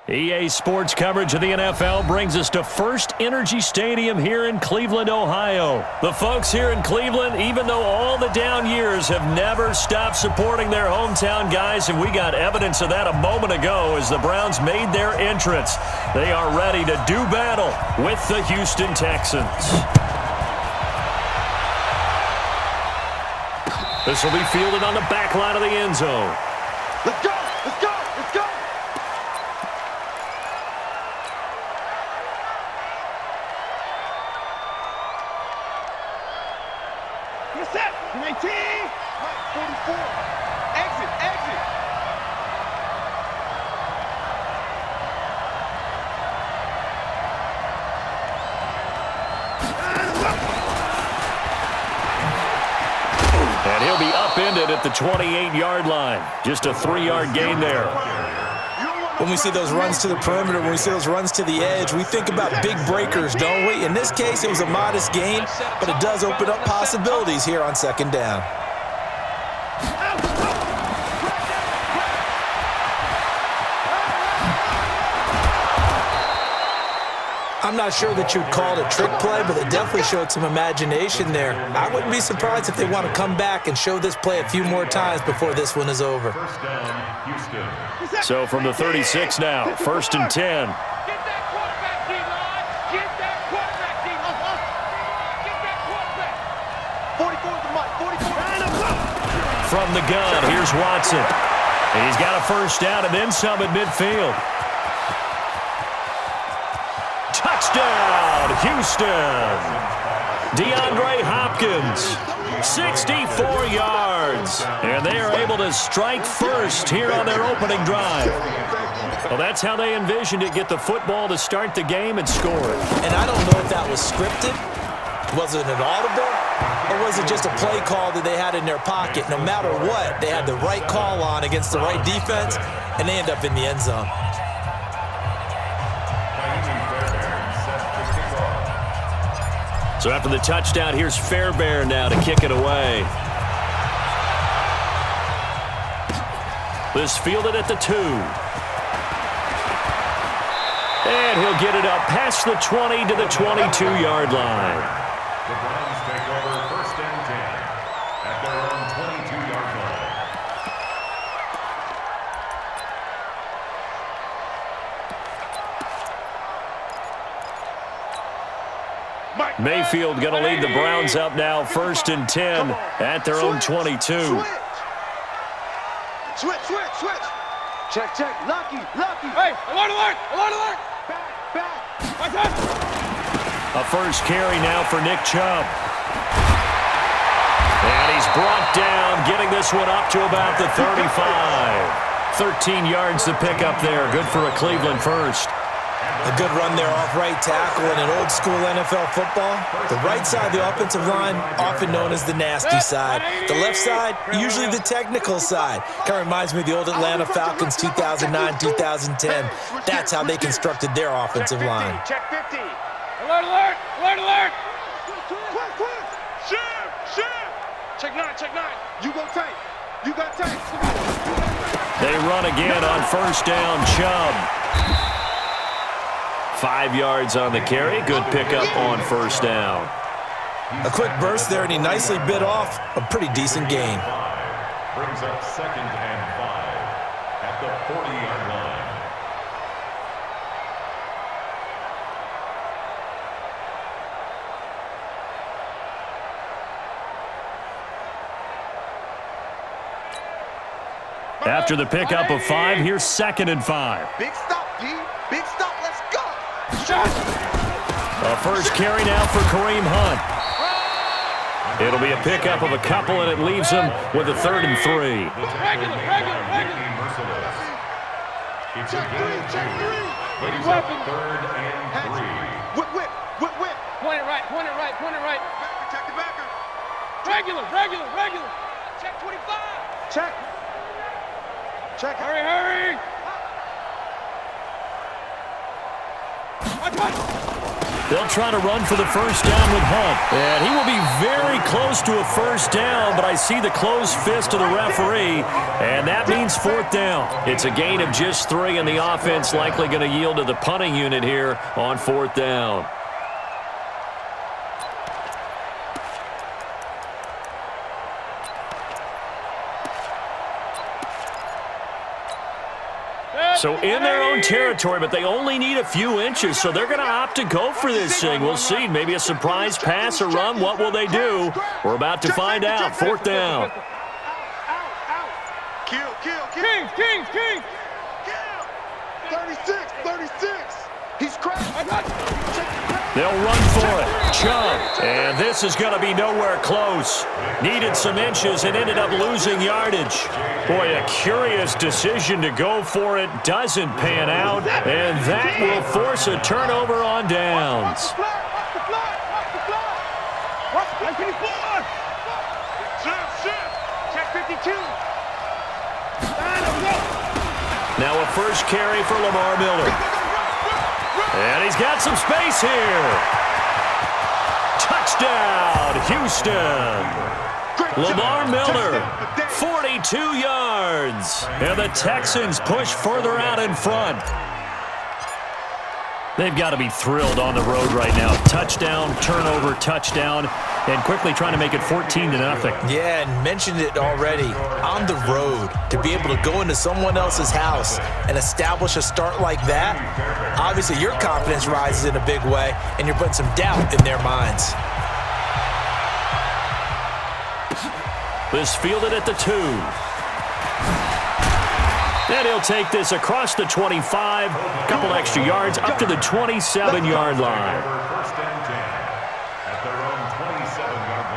EA Sports coverage of the NFL brings us to First Energy Stadium here in Cleveland, Ohio. The folks here in Cleveland, even though all the down years, have never stopped supporting their hometown guys, and we got evidence of that a moment ago as the Browns made their entrance. They are ready to do battle with the Houston Texans. This will be fielded on the back line of the end zone. Let's go! Let's go! Let's go! You're set! 19! 44! Exit! Exit! And he'll be upended at the 28-yard line. Just a 3-yard gain there. When we see those runs to the perimeter, when we see those runs to the edge, we think about big breakers, don't we? In this case, it was a modest gain, but it does open up possibilities here on second down. I'm not sure that you'd call it a trick play, but it definitely showed some imagination there. I wouldn't be surprised if they want to come back and show this play a few more times before this one is over. First down, Houston. So from the 36 now, 1st and 10. Get that quarterback, D-line! Get that quarterback, D-line! Get that quarterback! 44 is the mic, 44. From the gun, here's Watson. He's got a first down and then some at midfield. Touchdown, Houston! DeAndre Hopkins, 64 yards. And they are able to strike first here on their opening drive. Well, that's how they envisioned it, get the football to start the game and score it. And I don't know if that was scripted. Was it an audible? Or was it just a play call that they had in their pocket? No matter what, they had the right call on against the right defense, and they end up in the end zone. So after the touchdown, here's Fairbairn now to kick it away. This fielded at the 2. And he'll get it up past the 20 to the 22-yard line. The Browns take over 1st and 10 at their own 22-yard line. Mayfield going to lead the Browns up now, 1st and 10 at their own 22. Switch! Check, Lucky! Hey, alert, alert! Alert, alert! Back! Watch out! A first carry now for Nick Chubb. And he's brought down, getting this one up to about the 35. 13 yards to pick up there. Good for a Cleveland first. A good run there off right tackle in an old-school NFL football. The right side of the offensive line, often known as the nasty side. The left side, usually the technical side. Kind of reminds me of the old Atlanta Falcons 2009-2010. That's how they constructed their offensive line. Check 50. Alert, alert! Alert, alert! Quick! Share! Check 9. You go tight. You got tight. They run again on first down, Chubb. 5 yards on the carry. Good pickup on first down. A quick burst there, and he nicely bit off a pretty decent gain. Brings up 2nd and 5 at the 40-yard line. After the pickup of 5, here's 2nd and 5. Big stop, D. Big stop. Let's go. A first carry now for Kareem Hunt. It'll be a pickup of a couple, and it leaves him with a 3rd and 3. Regular. Merciless. It's a gain of 2. Brings up 3rd and 3. Whip. Point it right. Check the backer. Regular. Check 25. Check. Hurry. Watch. They'll try to run for the first down with Hunt. And he will be very close to a first down, but I see the closed fist of the referee, and that means fourth down. It's a gain of just 3, and the offense likely going to yield to the punting unit here on fourth down. So in their own territory, but they only need a few inches, so they're going to opt to go for this thing. We'll see. Maybe a surprise pass or run. What will they do? We're about to find out. Fourth down. Kill. King. 36. He's cracked. They'll run for it. Chubb. And this is going to be nowhere close. Needed some inches and ended up losing yardage. Boy, a curious decision to go for it. Doesn't pan out. And that will force a turnover on downs. Check 52. Now a first carry for Lamar Miller. And he's got some space here. Touchdown, Houston. Lamar Miller, 42 yards. And the Texans push further out in front. They've got to be thrilled on the road right now. Touchdown, turnover, touchdown, and quickly trying to make it 14-0. Yeah, and mentioned it already. On the road, to be able to go into someone else's house and establish a start like that, obviously your confidence rises in a big way, and you're putting some doubt in their minds. This fielded at the 2. And he'll take this across the 25, a couple extra yards, up to the 27-yard line. First and 10 at their own 27-yard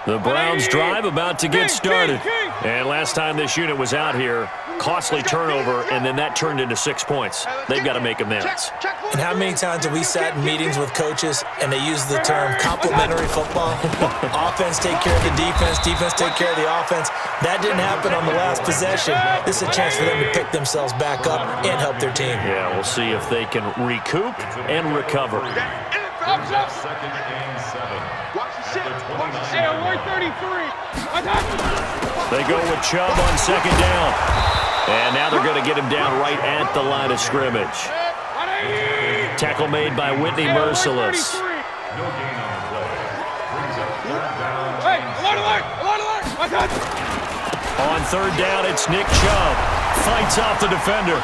line. The Browns drive about to get started. And last time this unit was out here, costly turnover, and then that turned into 6 points. They've got to make amends. And how many times have we sat in meetings with coaches and they use the term complementary football? Offense take care of the defense, defense take care of the offense. That didn't happen on the last possession. This is a chance for them to pick themselves back up and help their team. Yeah, we'll see if they can recoup and recover. Second and 7. They go with Chubb on second down. And now they're going to get him down right at the line of scrimmage. Tackle made by Whitney Merciless. No gain on the play. Brings up third down. On third down, it's Nick Chubb. Fights off the defender.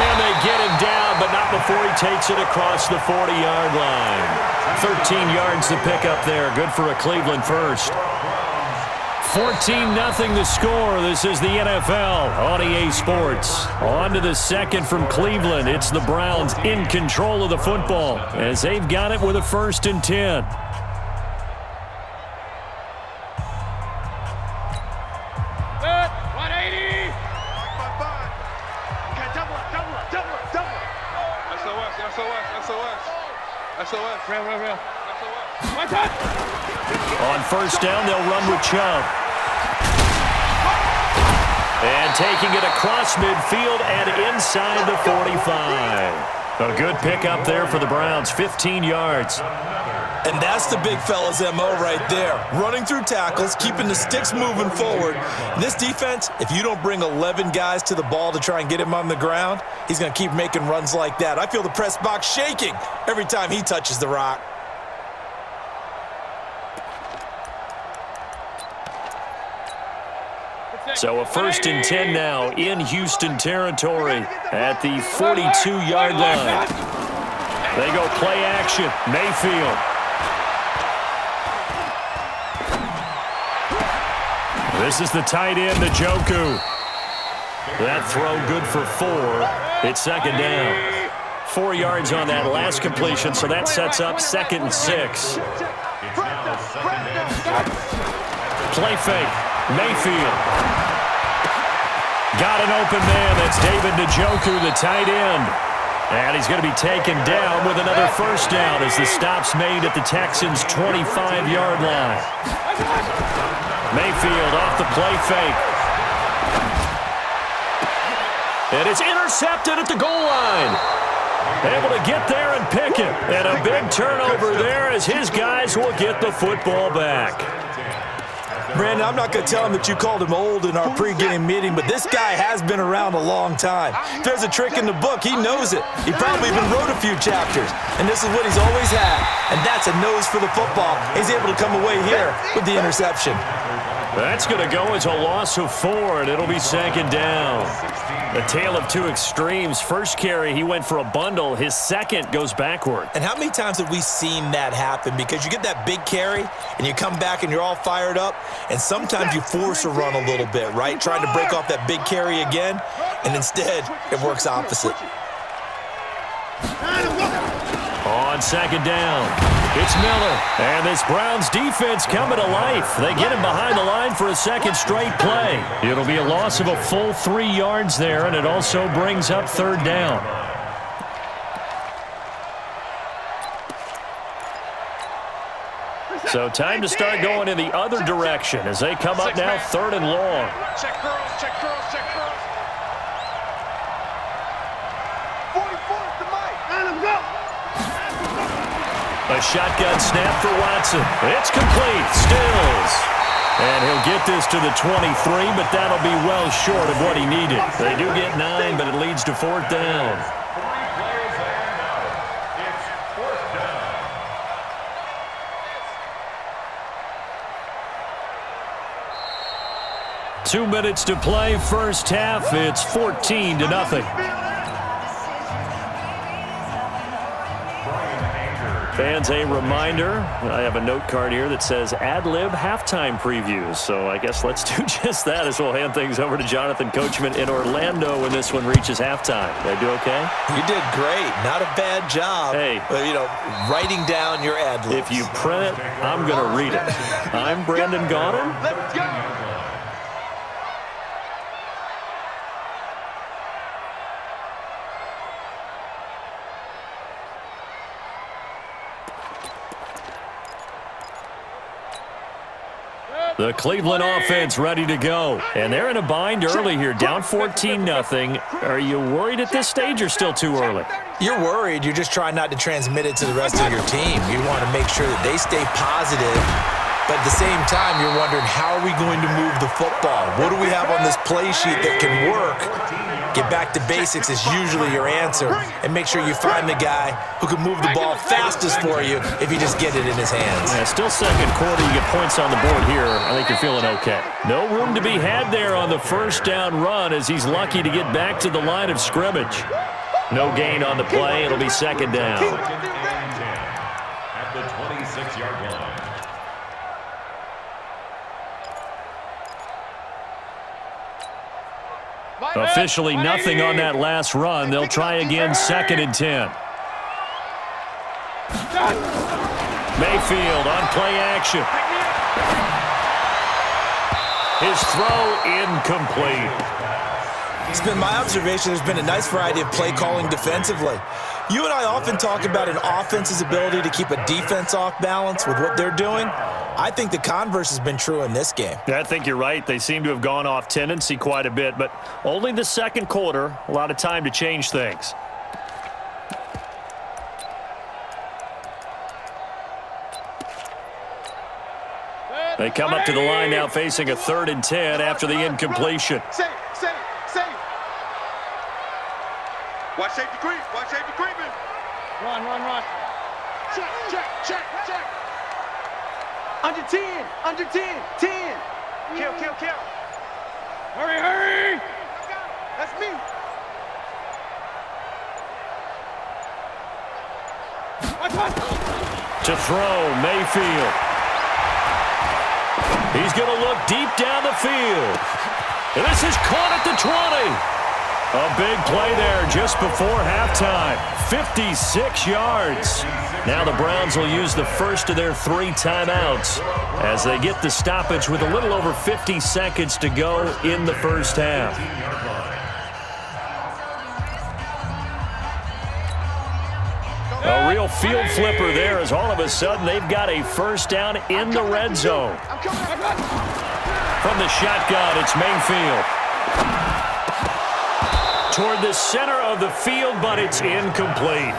And they get him down, but not before he takes it across the 40-yard line. 13 yards to pick up there. Good for a Cleveland first. 14-0 the score. This is the NFL on EA Sports. On to the second from Cleveland. It's the Browns in control of the football as they've got it with a 1st and 10. On first down, they'll run with Chubb. And taking it across midfield and inside the 45. A good pickup there for the Browns, 15 yards. And that's the big fella's MO right there. Running through tackles, keeping the sticks moving forward. This defense, if you don't bring 11 guys to the ball to try and get him on the ground, he's going to keep making runs like that. I feel the press box shaking every time he touches the rock. So a 1st and 10 now in Houston territory at the 42-yard line. They go play action. Mayfield. This is the tight end, Njoku. That throw good for 4. It's second down. 4 yards on that last completion, so that sets up 2nd and 6. Play fake. Mayfield. Got an open man. That's David Njoku, the tight end. And he's going to be taken down with another first down as the stop's made at the Texans' 25-yard line. Mayfield off the play fake. And it's intercepted at the goal line. Able to get there and pick it. And a big turnover there as his guys will get the football back. Brandon, I'm not going to tell him that you called him old in our pregame meeting, but this guy has been around a long time. If there's a trick in the book, he knows it. He probably even wrote a few chapters, and this is what he's always had, and that's a nose for the football. He's able to come away here with the interception. That's going to go as a loss of 4, and it'll be second down. The tale of two extremes. First carry, he went for a bundle. His second goes backward. And how many times have we seen that happen? Because you get that big carry, and you come back and you're all fired up, and sometimes you force a run a little bit, right? Trying to break off that big carry again, and instead it works opposite. On second down, it's Miller. And this Browns defense coming to life. They get him behind the line for a second straight play. It'll be a loss of a full 3 yards there, and it also brings up third down. So time to start going in the other direction as they come up now third and long. Check girls, check girls, check girls. 44's the mic. Let him go. A shotgun snap for Watson. It's complete. Stills. And he'll get this to the 23, but that'll be well short of what he needed. They do get 9, but it leads to fourth down. 3 plays and out. It's fourth down. Two minutes to play, first half. It's 14-0. Fans, a reminder, I have a note card here that says ad-lib halftime previews. So I guess let's do just that as we'll hand things over to Jonathan Coachman in Orlando when this one reaches halftime. Did I do okay? You did great. Not a bad job. Hey. Writing down your ad-libs. If you print it, I'm going to read it. I'm Brandon Gaudin. Let's go. The Cleveland offense ready to go. And they're in a bind early here, down 14-0. Are you worried at this stage or still too early? You're worried. You're just trying not to transmit it to the rest of your team. You want to make sure that they stay positive. But at the same time, you're wondering, how are we going to move the football? What do we have on this play sheet that can work? Get back to basics is usually your answer. And make sure you find the guy who can move the ball fastest for you if you just get it in his hands. Yeah, still second quarter. You get points on the board here. I think you're feeling okay. No room to be had there on the first down run as he's lucky to get back to the line of scrimmage. No gain on the play. It'll be second down. Second and 10 at the 26-yard line. Officially nothing on that last run. They'll try again, second and 10. Mayfield on play action. His throw incomplete. It's been my observation there's been a nice variety of play calling defensively. You and I often talk about an offense's ability to keep a defense off balance with what they're doing. I think the converse has been true in this game. I think you're right. They seem to have gone off tendency quite a bit, but only the second quarter, a lot of time to change things. They come up to the line now facing a 3rd and 10 after the incompletion. Safe. Watch safety creep. Watch safety creeping. Run. Check. Under 10. 10. Kill. Hurry. That's me. To throw, Mayfield. He's going to look deep down the field. And this is caught at the 20. A big play there just before halftime. 56 yards. Now the Browns will use the first of their 3 timeouts as they get the stoppage with a little over 50 seconds to go in the first half. A real field flipper there as all of a sudden they've got a first down in the red zone. From the shotgun, it's Mayfield. toward the center of the field, but it's incomplete.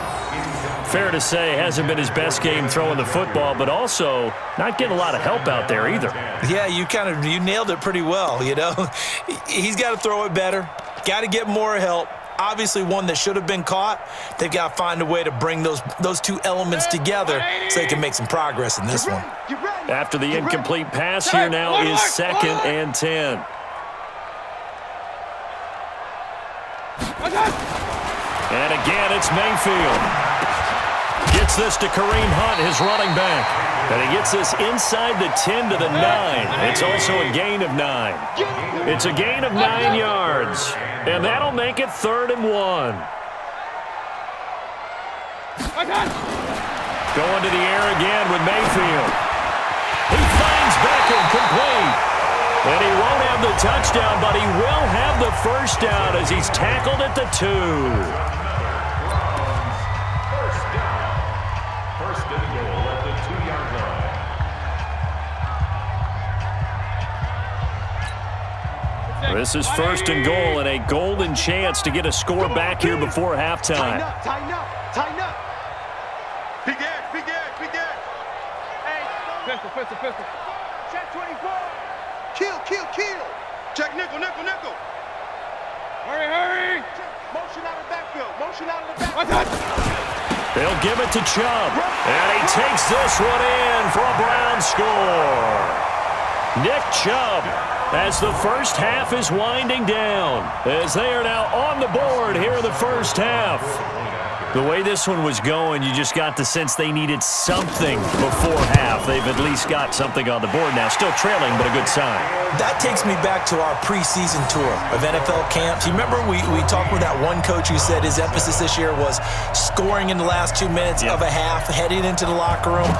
Fair to say, hasn't been his best game throwing the football, but also not getting a lot of help out there either. Yeah, you nailed it pretty well, you know. He's got to throw it better, got to get more help. Obviously one that should have been caught. They've got to find a way to bring those two elements together so they can make some progress in this one. After the incomplete pass, here now is 2nd and 10. And again, it's Mayfield. Gets this to Kareem Hunt, his running back. And he gets this inside the 10 to the 9. It's also a gain of 9. It's a gain of 9 yards. And that'll make it 3rd and 1. Going to the air again with Mayfield. He finds Beckham complete. And he won't have the touchdown, but he will have the first down as he's tackled at the 2. First and goal at the 2-yard line. This is 1st and goal and a golden chance to get a score back here before halftime. Tighten up. Big Ed. Hey, pistol. Check 24. Kill. Check nickel. Hurry. Motion out of the backfield. They'll give it to Chubb, and he takes this one in for a Brown score. Nick Chubb, as the first half is winding down, as they are now on the board here in the first half. The way this one was going, you just got the sense they needed something before half. They've at least got something on the board now. Still trailing, but a good sign. That takes me back to our preseason tour of NFL camps. You remember we talked with that one coach who said his emphasis this year was scoring in the last 2 minutes of a half, heading into the locker room.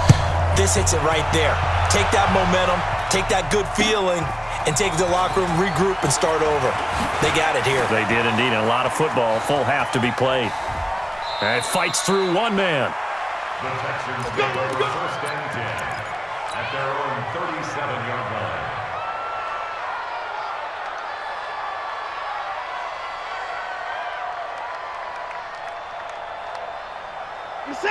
This hits it right there. Take that momentum, take that good feeling, and take it to the locker room, regroup, and start over. They got it here. They did indeed. And a lot of football, full half to be played. And it fights through one man. The Texans go first and 10 at their own 37-yard line.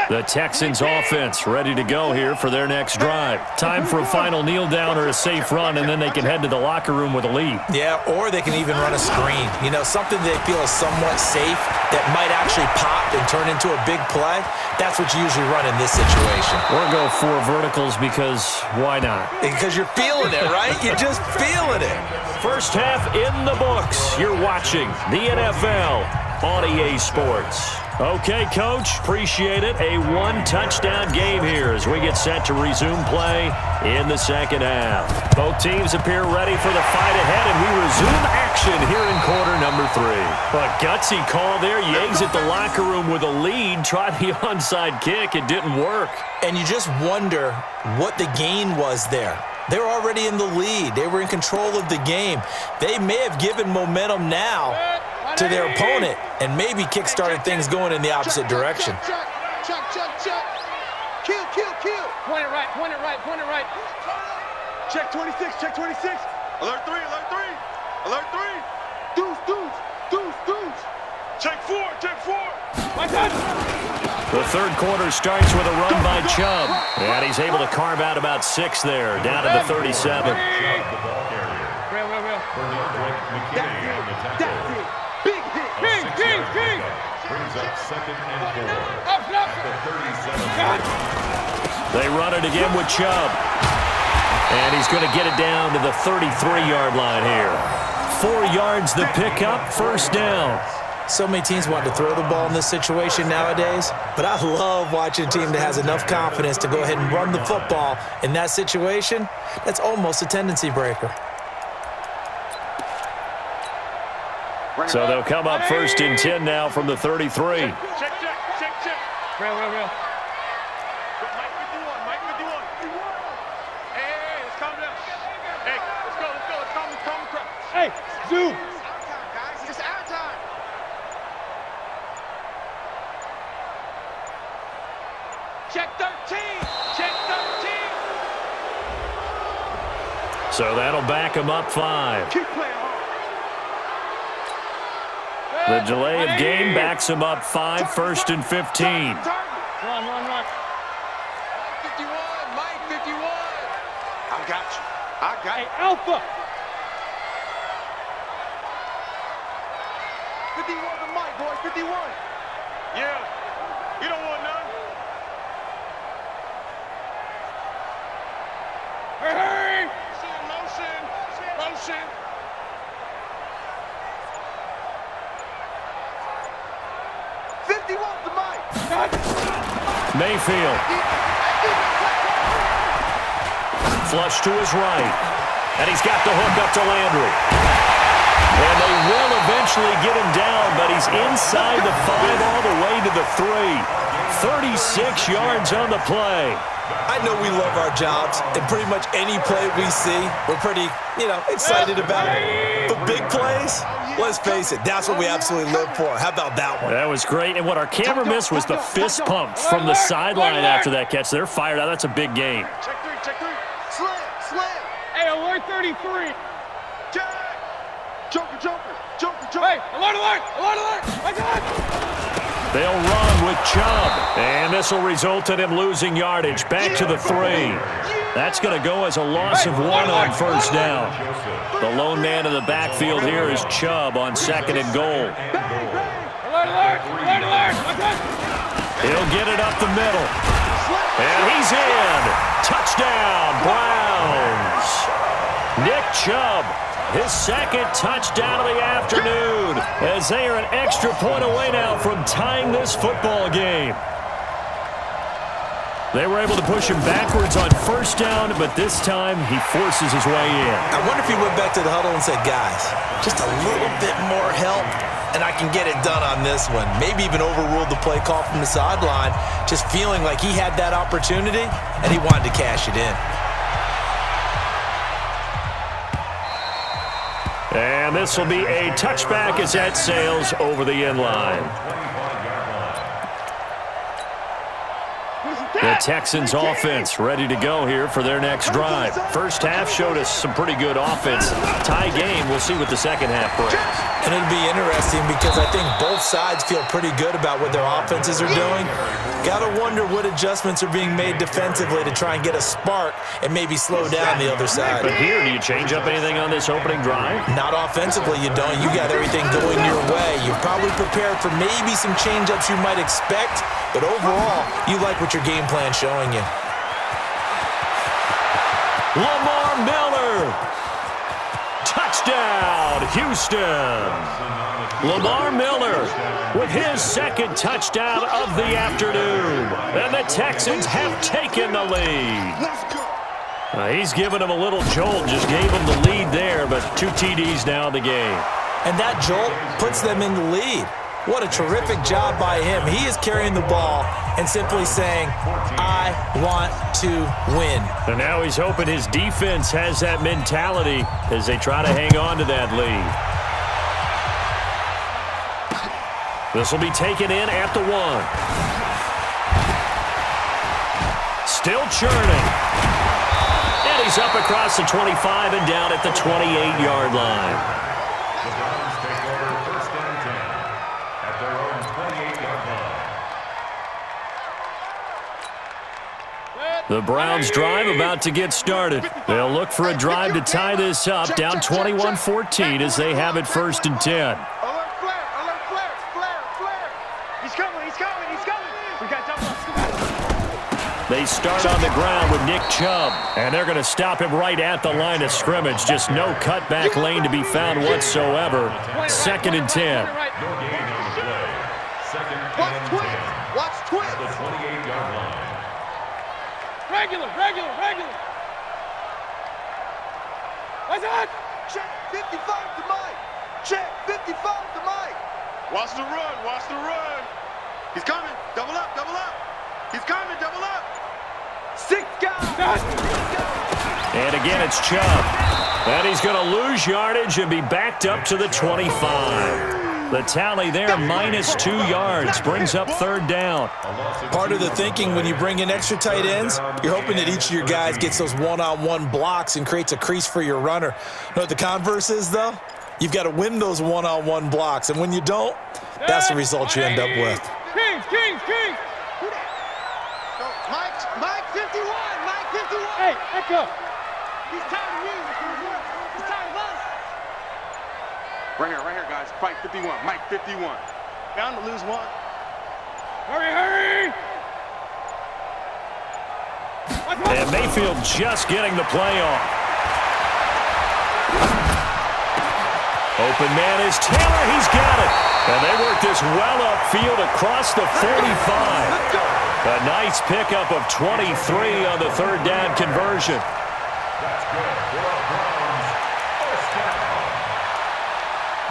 The Texans offense ready to go here for their next drive. Time for a final kneel down or a safe run, and then they can head to the locker room with a lead. Yeah, or they can even run a screen. You know, something they feel is somewhat safe that might actually pop and turn into a big play. That's what you usually run in this situation. Or go 4 verticals because why not? Because you're feeling it, right? You're just feeling it. First half in the books. You're watching the NFL on EA Sports. Okay, Coach, appreciate it. A 1-touchdown game here as we get set to resume play in the second half. Both teams appear ready for the fight ahead, and we resume action here in quarter number 3. A gutsy call there. You exit the locker room with a lead. Tried the onside kick. It didn't work. And you just wonder what the gain was there. They were already in the lead. They were in control of the game. They may have given momentum now to their opponent and maybe kick-started things going in the opposite direction. Check. Kill. Point it right. Check 26. Alert 3. Deuce. Check 4. The third quarter starts with a run by Chubb, and he's able to carve out about 6 there, down to the 37. The ball carrier. Real. Bernard McKinney on the tackle. That's it. Big hit. King. Brings up 2nd and 4 Up. at the 37. They run it again with Chubb, and he's going to get it down to the 33-yard line here. 4 yards the pickup, first down. So many teams want to throw the ball in this situation nowadays, but I love watching a team that has enough confidence to go ahead and run the football in that situation. That's almost a tendency breaker. So they'll come up 1st and 10 now from the 33. Check. Real. Mike 51. Hey, let's calm down. Hey, let's go. Let's calm the crowd. Hey, zoom. Guys, it's our time. Check 13. So that'll back them up 5. Keep playing hard. The delay of game backs him up 5, 1st and 15. Run. 51, Mike, 51. I got you. Hey, Alpha. 51 to Mike, boys, 51. Yeah, you don't want none. Hey! Motion. Mayfield. Flush to his right. And he's got the hook up to Landry. And they will eventually get him down, but he's inside the 5 all the way to the 3. 36 yards on the play. I know we love our jobs, and pretty much any play we see, we're pretty, excited about it. But big plays, let's face it, that's what we absolutely live for. How about that one? That was great, and what our camera missed was the fist pump from the sideline after that catch. They're fired out. That's a big game. Check 3. Slam. Hey, alert 33. Joker. Hey, alert. They'll run with Chubb, and this will result in him losing yardage. Back to the 3. That's going to go as a loss of 1 on first down. The lone man in the backfield here is Chubb on 2nd and goal. Alert. He'll get it up the middle. And he's in. Touchdown, Browns. Nick Chubb, his 2nd touchdown of the afternoon, as they are an extra point away now from tying this football game. They were able to push him backwards on first down, but this time he forces his way in. I wonder if he went back to the huddle and said, guys, just a little bit more help, and I can get it done on this one. Maybe even overruled the play call from the sideline, just feeling like he had that opportunity, and he wanted to cash it in. And this will be a touchback as that sails over the end line. The Texans offense ready to go here for their next drive. First half showed us some pretty good offense. Tie game, we'll see what the second half brings. And it'll be interesting because I think both sides feel pretty good about what their offenses are doing. Got to wonder what adjustments are being made defensively to try and get a spark and maybe slow down the other side. But here, do you change up anything on this opening drive? Not offensively, you don't. You got everything going your way. You're probably prepared for maybe some change-ups you might expect, but overall, you like what your game plan's showing you. Lamar Miller. Touchdown, Houston. Lamar Miller with his 2nd touchdown of the afternoon. And the Texans have taken the lead. He's given them a little jolt, just gave them the lead there, but 2 TDs now in the game. And that jolt puts them in the lead. What a terrific job by him. He is carrying the ball and simply saying, I want to win. And now he's hoping his defense has that mentality as they try to hang on to that lead. This will be taken in at the 1. Still churning. And he's up across the 25 and down at the 28-yard line. The Browns drive about to get started. They'll look for a drive to tie this up, down 21-14 as they have it 1st and 10. Alert flare. He's coming. We got double. They start on the ground with Nick Chubb, and they're going to stop him right at the line of scrimmage. Just no cutback lane to be found whatsoever. 2nd and 10. Watch twist. The 28-yard line. Regular. What's that? Check 55 to Mike. Check 55 to Mike. Watch the run. He's coming. Double up. He's coming. Double up. 6 guys. And again, it's Chubb. And he's going to lose yardage and be backed up to the 25. The tally there, -2 yards, brings up 3rd down. Part of the thinking when you bring in extra tight ends, you're hoping that each of your guys gets those one-on-one blocks and creates a crease for your runner. You know what the converse is, though? You've got to win those one-on-one blocks, and when you don't, that's the result you end up with. Kings! Mike 51! Mike 51! Hey, echo! He's tired of you. He's tired of us. Right here, guys. Mike 51. Mike 51. Bound to lose one. Hurry! And Mayfield just getting the play off. Open man is Taylor. He's got it. And they work this well upfield across the 45. A nice pickup of 23 on the third down conversion. That's good for our Browns.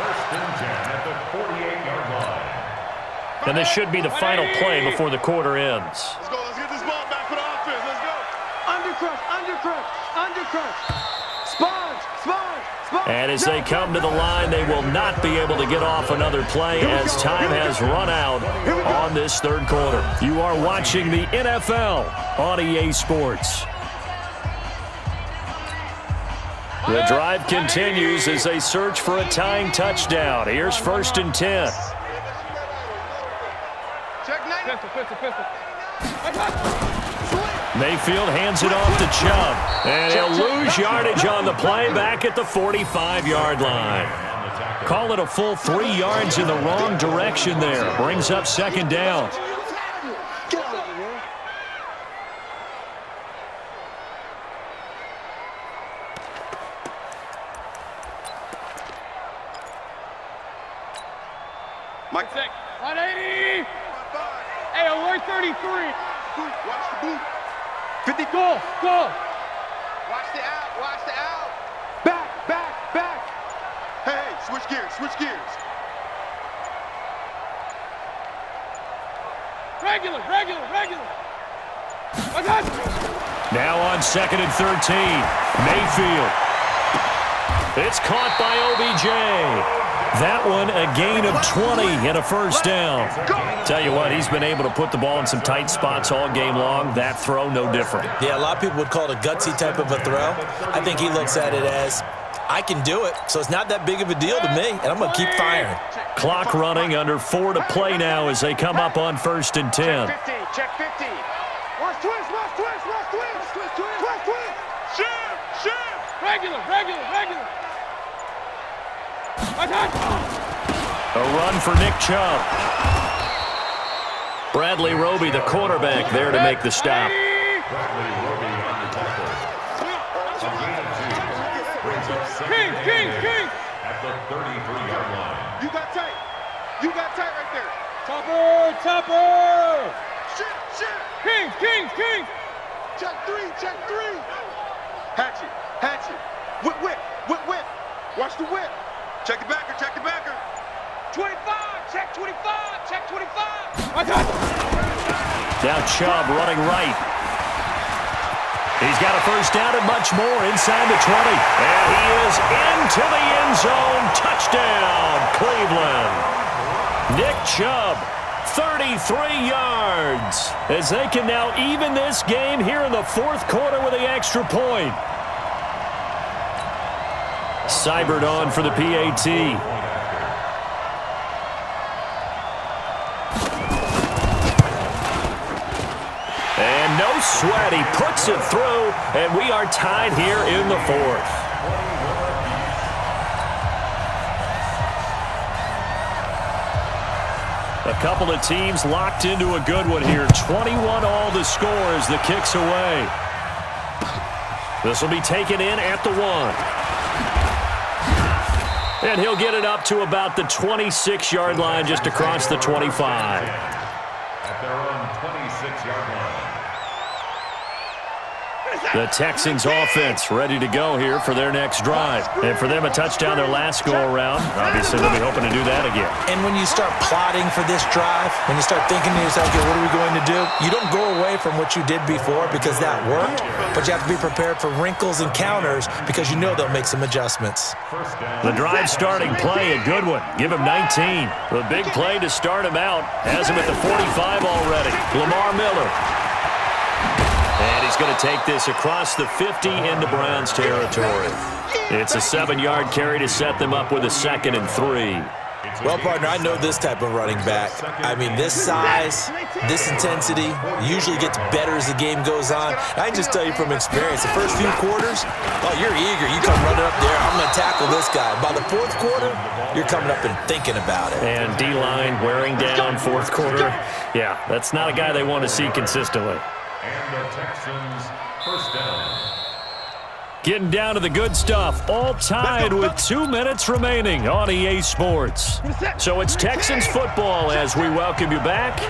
First and 10 at the 48-yard line. And this should be the final play before the quarter ends. Let's go. Let's get this ball back for the offense. Let's go. Undercrush. Sponge. And as they come to the line, they will not be able to get off another play as time has run out on this third quarter. You are watching the NFL on EA Sports. The drive continues as they search for a tying touchdown. Here's first and 10. Pistol. Mayfield hands it off to Chubb. And he'll lose yardage on the play back at the 45-yard line. Call it a full 3 yards in the wrong direction there. Brings up second down. Mike. 180. Hey, alert 33. Watch the boot. 50. Go. Watch the out. Back. Hey, switch gears. Regular. Now on second and 13. Mayfield. It's caught by OBJ. That one a gain of 20 and a first down. Tell you what, he's been able to put the ball in some tight spots all game long. That throw, no different. Yeah, a lot of people would call it a gutsy type of a throw. I think he looks at it as, I can do it, so it's not that big of a deal to me, and I'm going to keep firing. Clock running, under 4 to play now as they come up on first and 10. Check 50. Watch twist. Shift. Regular. A run for Nick Chubb. Bradley Roby, the quarterback, there to make the stop. Bradley Roby on the tackle. A gain of 2. Brings up second King. at the 33-yard line. You got tight right there. Topper. Shift. King. Check 3. Hatchet. Whip. Watch the whip. Check the backer. 25. Check 25. Now Chubb running right. He's got a first down and much more inside the 20. And he is into the end zone. Touchdown, Cleveland. Nick Chubb, 33 yards. As they can now even this game here in the fourth quarter with the extra point. Seibert on for the PAT. And no sweat, he puts it through, and we are tied here in the fourth. A couple of teams locked into a good one here. 21 all the score as the kick's away. This will be taken in at the 1. And he'll get it up to about the 26-yard line, just across the 25. At their own 26-yard line. The Texans offense ready to go here for their next drive. And for them, a touchdown their last go-around. Obviously, they'll be hoping to do that again. And when you start plotting for this drive, when you start thinking to yourself, okay, what are we going to do? You don't go away from what you did before because that worked, but you have to be prepared for wrinkles and counters because you know they'll make some adjustments. The drive starting play, a good one. Give him 19. The big play to start him out has him at the 45 already. Lamar Miller. And he's going to take this across the 50 into Browns territory. It's a 7-yard carry to set them up with a 2nd and 3. Well, partner, I know this type of running back. I mean, this size, this intensity usually gets better as the game goes on. I can just tell you from experience, the first few quarters, oh, you're eager. You come running up there, I'm going to tackle this guy. By the 4th quarter, you're coming up and thinking about it. And D-line wearing down 4th quarter. Yeah, that's not a guy they want to see consistently. And the Texans first down. Getting down to the good stuff, all tied with 2 minutes remaining on EA Sports. So it's Texans football as we welcome you back.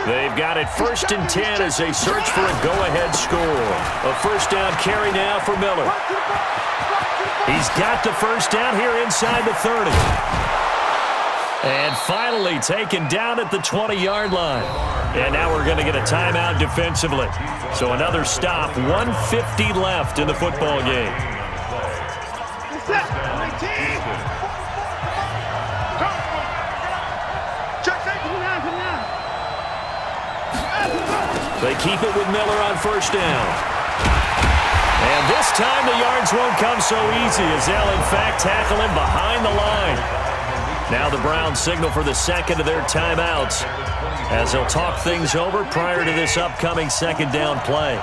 They've got it 1st and 10 as they search for a go-ahead score. A 1st down carry now for Miller. He's got the 1st down here inside the 30. And finally taken down at the 20-yard line. And now we're going to get a timeout defensively. So another stop, 1:50 left in the football game. They keep it with Miller on 1st down. And this time the yards won't come so easy as they'll in fact tackle him behind the line. Now the Browns signal for the 2nd of their timeouts as they'll talk things over prior to this upcoming 2nd down play.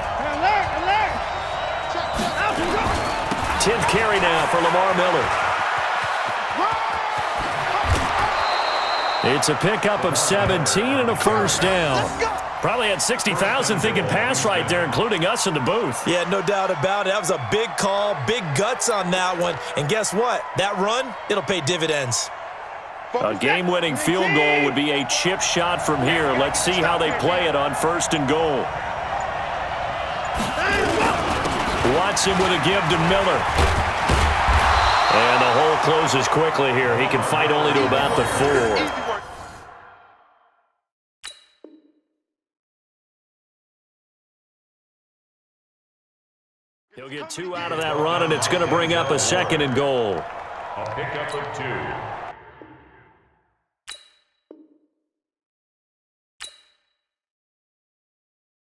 10th carry now for Lamar Miller. It's a pickup of 17 and a 1st down. Probably had 60,000 thinking pass right there, including us in the booth. Yeah, no doubt about it. That was a big call, big guts on that one. And guess what? That run, it'll pay dividends. A game-winning field goal would be a chip shot from here. Let's see how they play it on 1st and goal. Watson with a give to Miller. And the hole closes quickly here. He can fight only to about the 4. He'll get 2 out of that run, and it's going to bring up a 2nd and goal. A pickup of 2.